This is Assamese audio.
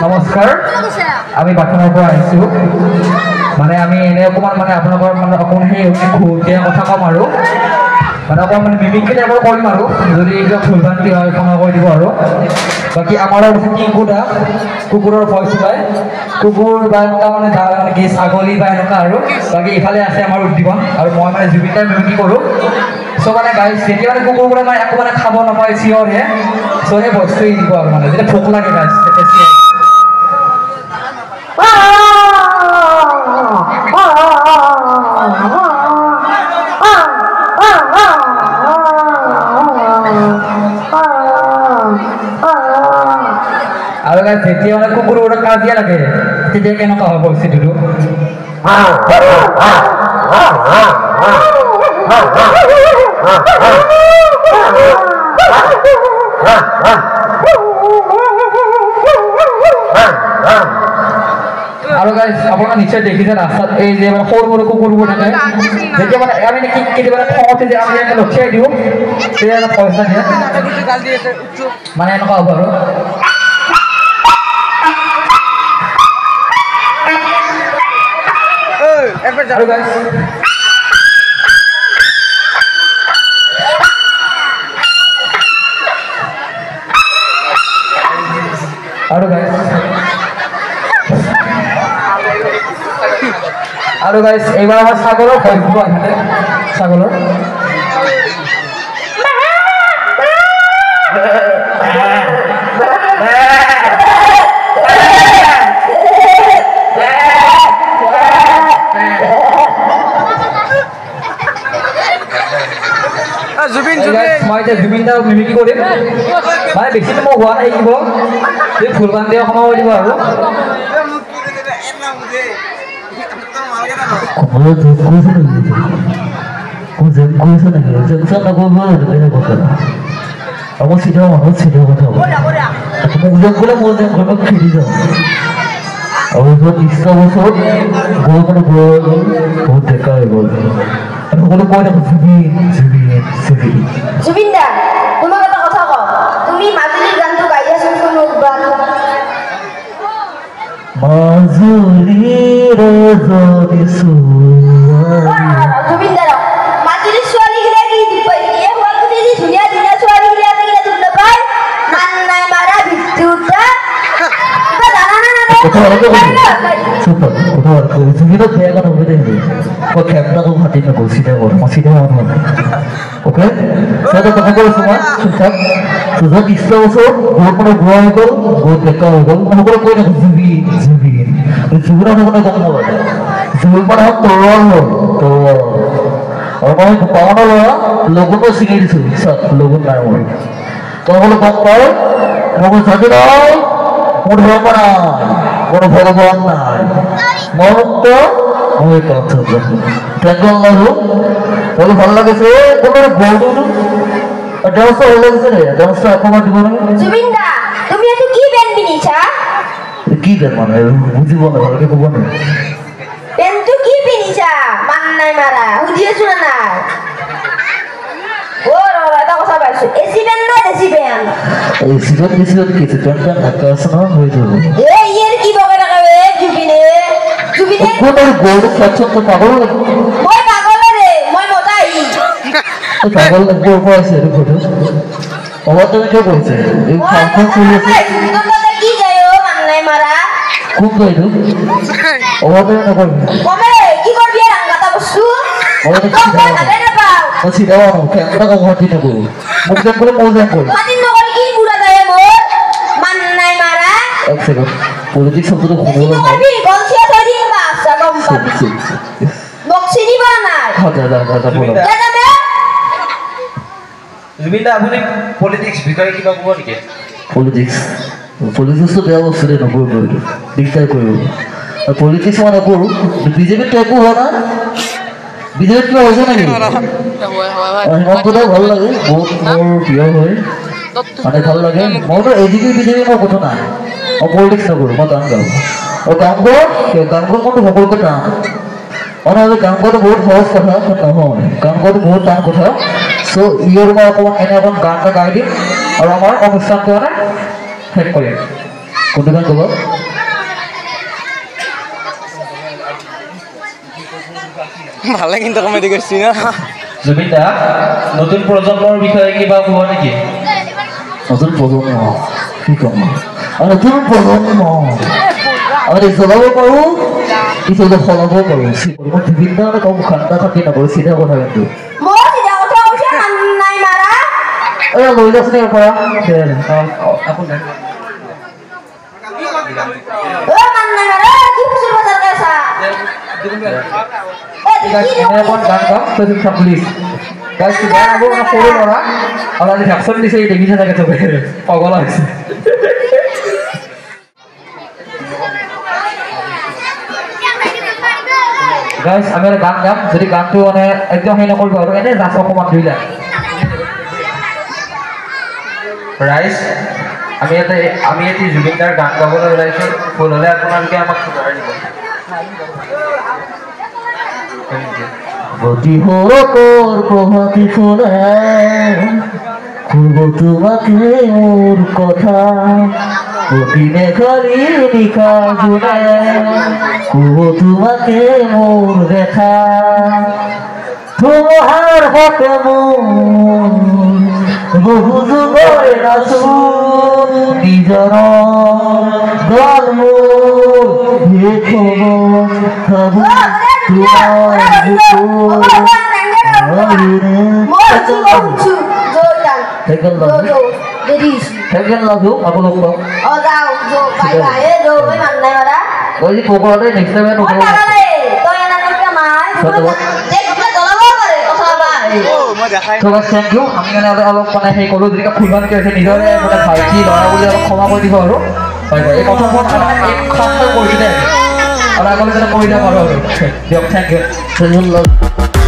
নমস্কাৰ আমি বাথৰুমৰ পৰা আহিছোঁ মানে আমি এনে অকণমান মানে আপোনালোকৰ মানে অকণমান সেই ঘূৰ্তিয়া কথা ক'ম আৰু মানে অকণমান মানে মিমিক্ৰি টাইপৰ কৰিম আৰু যদি কিবা ভুলভ্ৰান্তি হয় ক্ষমা কৰি দিব আৰু বাকী আমাৰ আছে কিংকু দা কুকুৰৰ ভইচ ওলায় কুকুৰ বা এনেকুৱা মানে কি ছাগলী বা এনেকুৱা আৰু বাকী ইফালে আছে আমাৰ উদ্দীপন আৰু মই মানে জুবিন দাৰ মিমিক্ৰি কৰোঁ চ' মানে গাইজ যেতিয়া মানে কুকুৰবোৰে মানে একো মানে খাব নাপায় চিঞৰহে চ' সেই ভইচটো এৰি দিব আৰু মানে যেতিয়া ভোক লাগে গাইজ তেতিয়া চিঞৰ আৰু গাইজ যেতিয়া মানে কুকুৰবোৰক কাজিয়া লাগে তেতিয়া কেনেকুৱা হয় পৰিস্থিতিটো আৰু গাইজ আপোনালোকে নিশ্চয় দেখিছে ৰাস্তাত এই যে মানে সৰু সৰু কুকুৰবোৰ থাকে যেতিয়া মানে আমি কেতিয়াবা খঙতে যে আমি লঠিয়াই দিওঁ তেতিয়া এটা পইচা দিয়ে মানে এনেকুৱা হ'ব আৰু গাইজ আৰু গাইজ এইবাৰ আমাৰ ছাগলৰ ভইচ দিব আহে ছাগলৰ মই এতিয়া জুবিন দাক মিমিক্ৰি কৰিম মানে বেছিটো মই হোৱা নাই শিকিব এই ভুলভ্ৰান্তি ক্ষমা কৰি দিব আৰু জুবিন দা তোমাক এটা কথা কওঁ তুমি মাজুলীৰ গানটো গাই দিয়াচোন শুনো জুবিন দা মাজুলীৰ ছোৱালীগিলা কি ধুনীয়া ধুনীয়া ছোৱালীগিলা দুখ নাপায় মান নাই মাৰা ভিত্তিউতা ওকে সেটা কথা বলছো না চুপচাপ সুযোগ ইচ্ছা বছর বহুত মানে গোয়া হয়ে গেল বহুত দেখা হয়ে গেল সকলে কই না জুবিন জুবিন জুবিন মানে কম বলা যায় জুবিন মানে হোক তরল তরল আর মানে পাওনা লয়া লোগো সিঙ্গে দিছো সব লোগো নাই মরে তখন কম পায় লোগো সাথে দাও মোর ভগবান কোনো ভগবান নাই মরুক্ত ওই কথা থ্যাংক ইউ আল্লাহ বলে ভালো লাগেছে কোনো গোল্ড ডান্সটা ভালো লাগছে রে ডান্সটা আপনার দিব না জুবিন দা তুমি এত কি ব্যান্ড বিনিছা কি ব্যান্ড মানে বুঝিব না ভালো করে বলো ব্যান্ড তো কি বিনিছা মান নাই মারা বুঝিয়েছ না ওরা এটা কথা বলছো এসি ব্যান্ড না এসি ব্যান্ড এসি ব্যান্ড কি ব্যান্ড ঢাকা আছে না হয়ে যাবে এই এর কি বকে রাখবে জুবিনে জুবিনে কোন গোল্ড পছন্দ পাগল মই পাগল রে মই মতাই পাগল লাগবে আছে রে ফটো ওবা তুমি কি বলছে এই ফাংশন চলেছে তোমরা কি যায়ও মান নাই মারা খুব গাইলো ওবা তুমি না করবে কবে কি করবি রাঙ্গাটা বসু ওবা তো ভালো না পাও ও সিদাও ক্যামেরা কো ঘটি না করো মুখে করে মোজা করো মাদিন নগর কি পুরা যায় মোর মান নাই মারা এক সেকেন্ড পলিটিক্স শব্দ তো খুব ভালো করবি গলছিয়া ধরি বা আচ্ছা কম পাবি বক্সি দিবা না দাদা বলো জুবিন দা আপুনি পলিটিক্স বিষয়ে কিবা ক'ব নেকি পলিটিক্স তো বেয়া বস্তু দে নকৰিব দিগদাৰ কৰিব আৰু পলিটিক্স মই নকৰোঁ বিজেপিত টাইপো হোৱা না বিজেপিত কিবা হৈছে নেকি হিমন্তদাও ভাল লাগে বহুত মোৰ প্ৰিয় হয় মানে ভাল লাগে মইতো এজিপি বিজেপি মোৰ কথা নাই মই পলিটিক্স নকৰোঁ মই গান গাওঁ আৰু গান কৰোঁতো সকলোকে টান মানে গান গোৱাটো বহুত সহজ কথা নহয় গান গোৱাটো বহুত টান কথা চ' ইয়াৰ মই অকণমান এনে অকণ গান এটা গাই দিম আৰু আমাৰ অনুষ্ঠানটো মানে শেষ কৰিম কোনটো গান ক'ব ভালে কিন্তু কমেডি কৰিছি না জুবিন দা নতুন প্ৰজন্মৰ বিষয়ে কিবা ক'ব নেকি নতুন প্ৰজন্ম কি ক'ম নতুন প্ৰজন্ম আমি জ্বলাব পাৰোঁ কিছু সলাব পাৰোঁ মই জুবিন দা কম খান্দা খাতি নকৰোঁ চিধা কথা কিন্তু মই চিধা কথা কৈছে মান নাই মাৰা এই লৈ যাচোন ইয়াৰ পৰা আপোনাৰ মান নাই মাৰা কি ফুসুর বাজার কাছা এখন গান গাম তই চাপ প্লিজ গাইজ গান গাব মানে সৰু ল'ৰা আৰু আজি ভেকচিন দিছে দেখিছে চাগে চবে পাগল হৈছে গাইজ আমি এটা গান গাম যদি গানটো মানে একদম সেই নকৰিব আৰু এনেই জাষ্ট অকণমান ধৰিলা ৰাইজ আমি ইয়াতে জুবিন দাৰ গান গাবলৈ ওলাইছোঁ ভুল হ'লে আপোনালোকে আমাক শুধৰাই দিব গতি হৰকৰ প্ৰভাতী ফুলে খুব তোমাকে মোৰ কথা অতিনে খালি নিশা জোনে খুব তোমাকে মোৰ দেখা তোমাৰ হকে মোৰ বহু যুগৰে নাচো নিজৰ গল মোৰ ভাবো আমি মানে অলপ মানে সেই কৰোঁ যদি ফুলবান কৰিছে নিজৰে মানে ভাইটি ল'ৰা বুলি অলপ ক্ষমা কৰি দিব আৰু হয় হয় এই কথাখন কৰিছিলে আৰু আগলৈ যাতে কৰি যাম আৰু দিয়ক থেংক ইউ